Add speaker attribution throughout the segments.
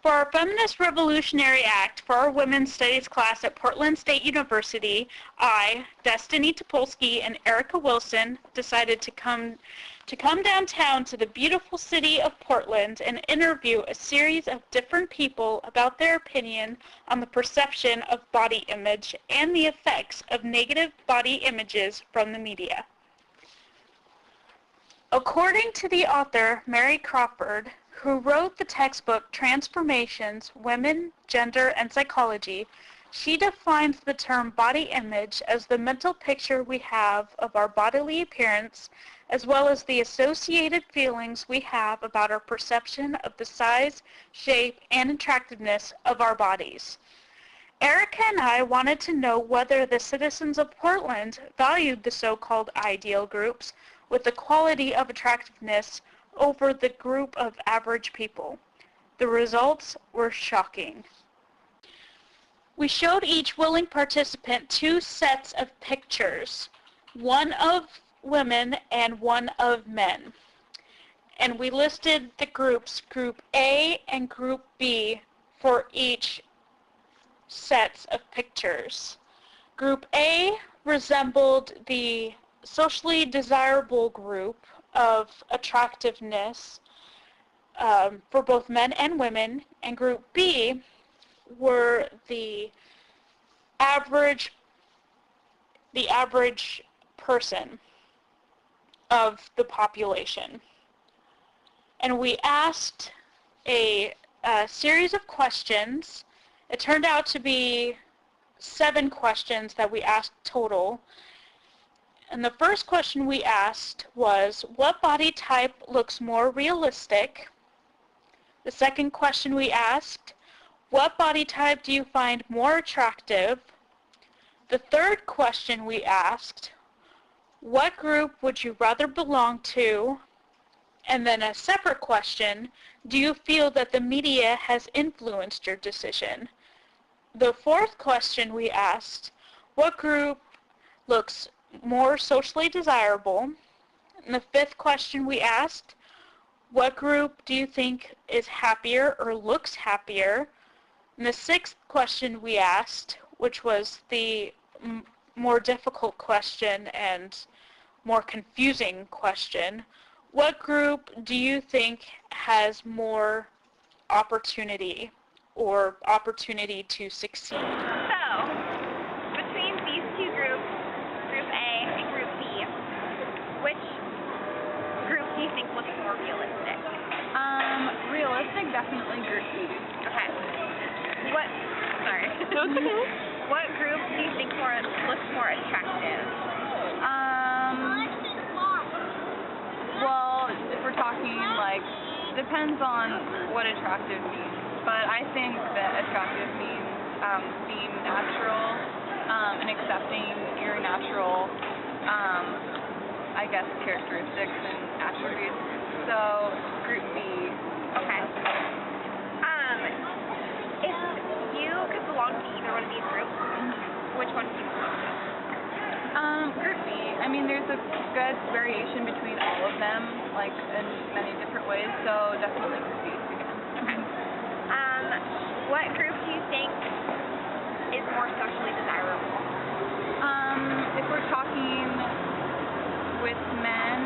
Speaker 1: For our Feminist Revolutionary Act for our Women's Studies class at Portland State University, I, Destiny Topolski, and Erica Wilson decided to come downtown to the beautiful city of Portland and interview a series of different people about their opinion on the perception of body image and the effects of negative body images from the media. According to the author Mary Crawford, who wrote the textbook Transformations, Women, Gender, and Psychology, she defines the term body image as the mental picture we have of our bodily appearance, as well as the associated feelings we have about our perception of the size, shape, and attractiveness of our bodies. Erica and I wanted to know whether the citizens of Portland valued the so-called ideal groups with the quality of attractiveness over the group of average people. The results were shocking. We showed each willing participant 2 sets of pictures, one of women and one of men. And we listed the groups, Group A and Group B, for each sets of pictures. Group A resembled the socially desirable group of attractiveness for both men and women, and Group B were the average person of the population. And we asked a series of questions. It turned out to be 7 questions that we asked total. And the first question we asked was, what body type looks more realistic? The second question we asked, what body type do you find more attractive? The third question we asked, what group would you rather belong to? And then a separate question, do you feel that the media has influenced your decision? The fourth question we asked, what group looks more socially desirable? And the fifth question we asked, what group do you think is happier or looks happier? And the sixth question we asked, which was the more difficult question and more confusing question, what group do you think has more opportunity or opportunity to succeed?
Speaker 2: Realistic, definitely Group B.
Speaker 3: Okay.
Speaker 2: No, it's okay.
Speaker 3: What group do you think looks more attractive?
Speaker 2: Well, if we're talking, depends on what attractive means. But I think that attractive means being natural and accepting your natural, characteristics and attributes. So, Group B.
Speaker 3: Okay. If you could belong to either one of these groups, which one do you belong to?
Speaker 2: Group B. I mean, there's a good variation between all of them, in many different ways, so definitely Group B again.
Speaker 3: Okay. What group do you think is more socially desirable?
Speaker 2: If we're talking with men,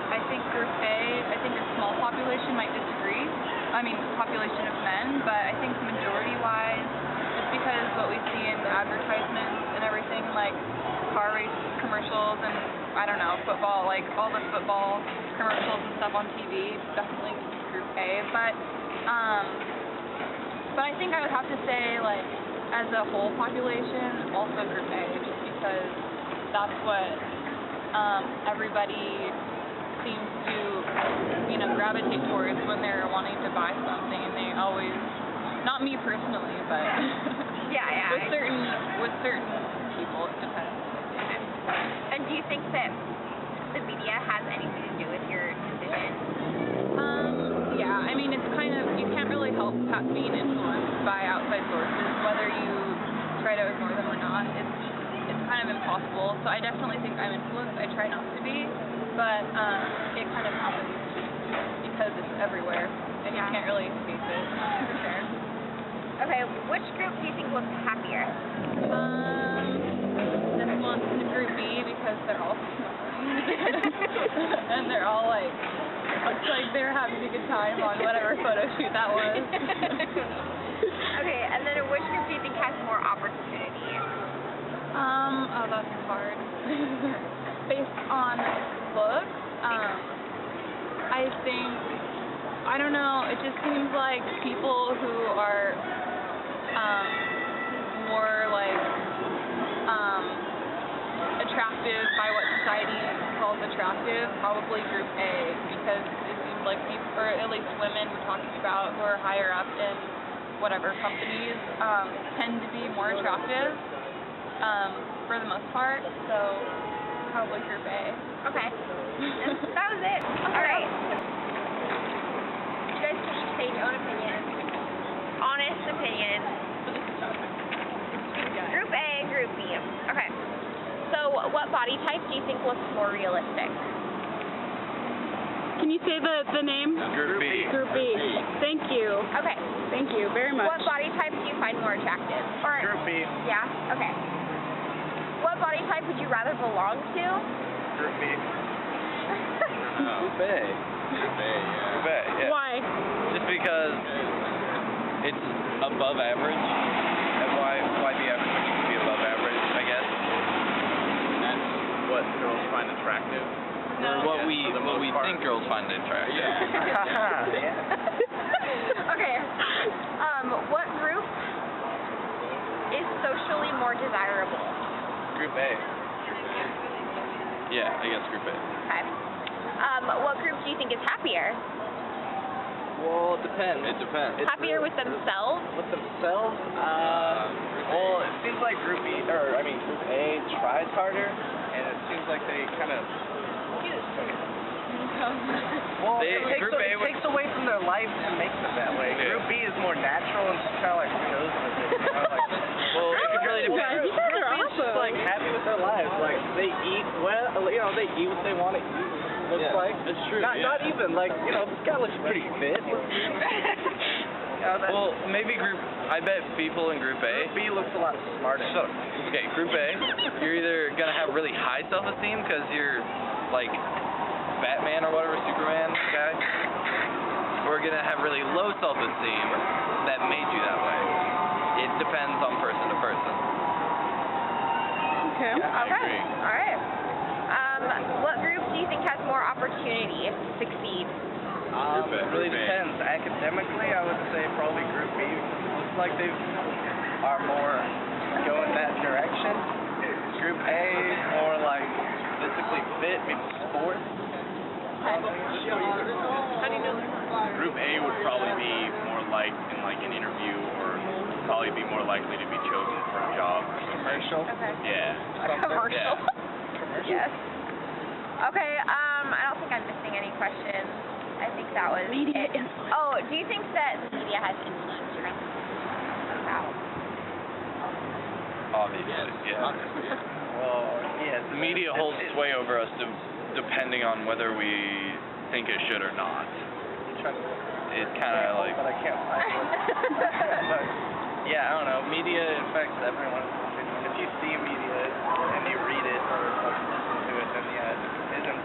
Speaker 2: I think Group A, I think a small population might disagree. Population of men, but I think majority-wise, just because what we see in advertisements and everything, like car race commercials and, football, all the football commercials and stuff on TV, definitely Group A. But I think I would have to say, as a whole population, also Group A, just because that's what everybody seems to, gravitate towards when they're wanting to buy something, and they always, not me personally, but
Speaker 3: yeah.
Speaker 2: with certain people, it depends.
Speaker 3: And do you think that the media has anything to do with your decision?
Speaker 2: Yeah, it's kind of, you can't really help being influenced by outside sources, whether you try to ignore them or not. It's kind of impossible. So I definitely think I'm influenced. I try not to be, but it kind of happens because it's everywhere. and you can't really face it, for sure.
Speaker 3: Okay, which group do you think looks happier?
Speaker 2: This one's the group B because they're all smiling. And they're all like, looks like they're having a good time on whatever photo shoot that was.
Speaker 3: Okay, and then which group do you think has more opportunity?
Speaker 2: Oh, that's hard. Based on looks, I think, I don't know, it just seems like people who are more like attractive by what society calls attractive, probably group A, because it seems like people, or at least women we're talking about who are higher up in whatever companies, tend to be more attractive for the most part, so probably group A.
Speaker 3: Okay. That was it. Alright. You guys can each say your own opinion. Honest opinion. Group A, Group B. Okay. So, what body type do you think looks more realistic?
Speaker 4: Can you say the name?
Speaker 5: Group B.
Speaker 4: Group B. Thank you.
Speaker 3: Okay.
Speaker 4: Thank you very much.
Speaker 3: What body type do you find more attractive? Or,
Speaker 5: Group B.
Speaker 3: yeah? Okay. What body type would you rather belong to?
Speaker 5: Group B.
Speaker 6: Group A.
Speaker 5: Group A, yeah.
Speaker 4: Why?
Speaker 6: Just because it's above average.
Speaker 5: And why the average should be above average, I guess?
Speaker 6: That's
Speaker 5: What girls find attractive?
Speaker 6: or what we
Speaker 5: for the most part.
Speaker 6: think girls find attractive.
Speaker 3: Okay. What group is socially more desirable?
Speaker 5: Group A.
Speaker 6: Yeah, I guess group A.
Speaker 3: Okay. What group do you think is happier?
Speaker 6: Well, it depends. It depends.
Speaker 3: Happier with themselves?
Speaker 5: With themselves? Well, it seems like Group B, Group A tries harder, and it seems like they kind of. Well, it takes away from their life and makes them that way.
Speaker 6: Yeah.
Speaker 5: Group B is more natural and just kind of like goes with it. You know? Like,
Speaker 6: Well, it really
Speaker 4: Yeah,
Speaker 6: depends.
Speaker 4: you guys are
Speaker 5: Group B is just
Speaker 4: awesome.
Speaker 5: like happy with their lives. Like they eat well, they eat what they want to eat. Looks
Speaker 6: Yeah,
Speaker 5: like
Speaker 6: that's true,
Speaker 5: Not even like this guy looks pretty fit.
Speaker 6: Well, maybe I bet people in group A.
Speaker 5: Group B looks a lot smarter.
Speaker 6: Shut up. Okay, group A, you're either gonna have really high self-esteem because you're like Batman or whatever, Superman guy, or you're gonna have really low self-esteem that made you that way. It depends on person to person.
Speaker 4: Okay.
Speaker 6: I
Speaker 3: Okay.
Speaker 6: agree.
Speaker 3: All right. What group do you think has more opportunity to succeed?
Speaker 6: Group A.
Speaker 5: It really
Speaker 6: Group A.
Speaker 5: depends. Academically, I would say probably Group B. Looks like they are more going that direction. Group A, more like physically fit, maybe sports.
Speaker 3: How do you know?
Speaker 7: Group A would probably be more like in like an interview, or probably be more likely to be chosen for a job or something.
Speaker 5: Commercial.
Speaker 3: Okay.
Speaker 7: Yeah.
Speaker 3: A commercial?
Speaker 5: Commercial.
Speaker 3: Yes. Okay, I don't think I'm missing any questions. I think that was
Speaker 4: Media
Speaker 3: it. Oh, do you think that the media has influenced your Wow.
Speaker 6: Obviously, yeah.
Speaker 5: Well, yes.
Speaker 7: The media holds sway over us depending on whether we think it should or not. It's kind of like,
Speaker 5: But I can't find it. But, yeah, I don't know. Media affects everyone's opinion. If you see media and you read it or listen to it, then yeah, it isn't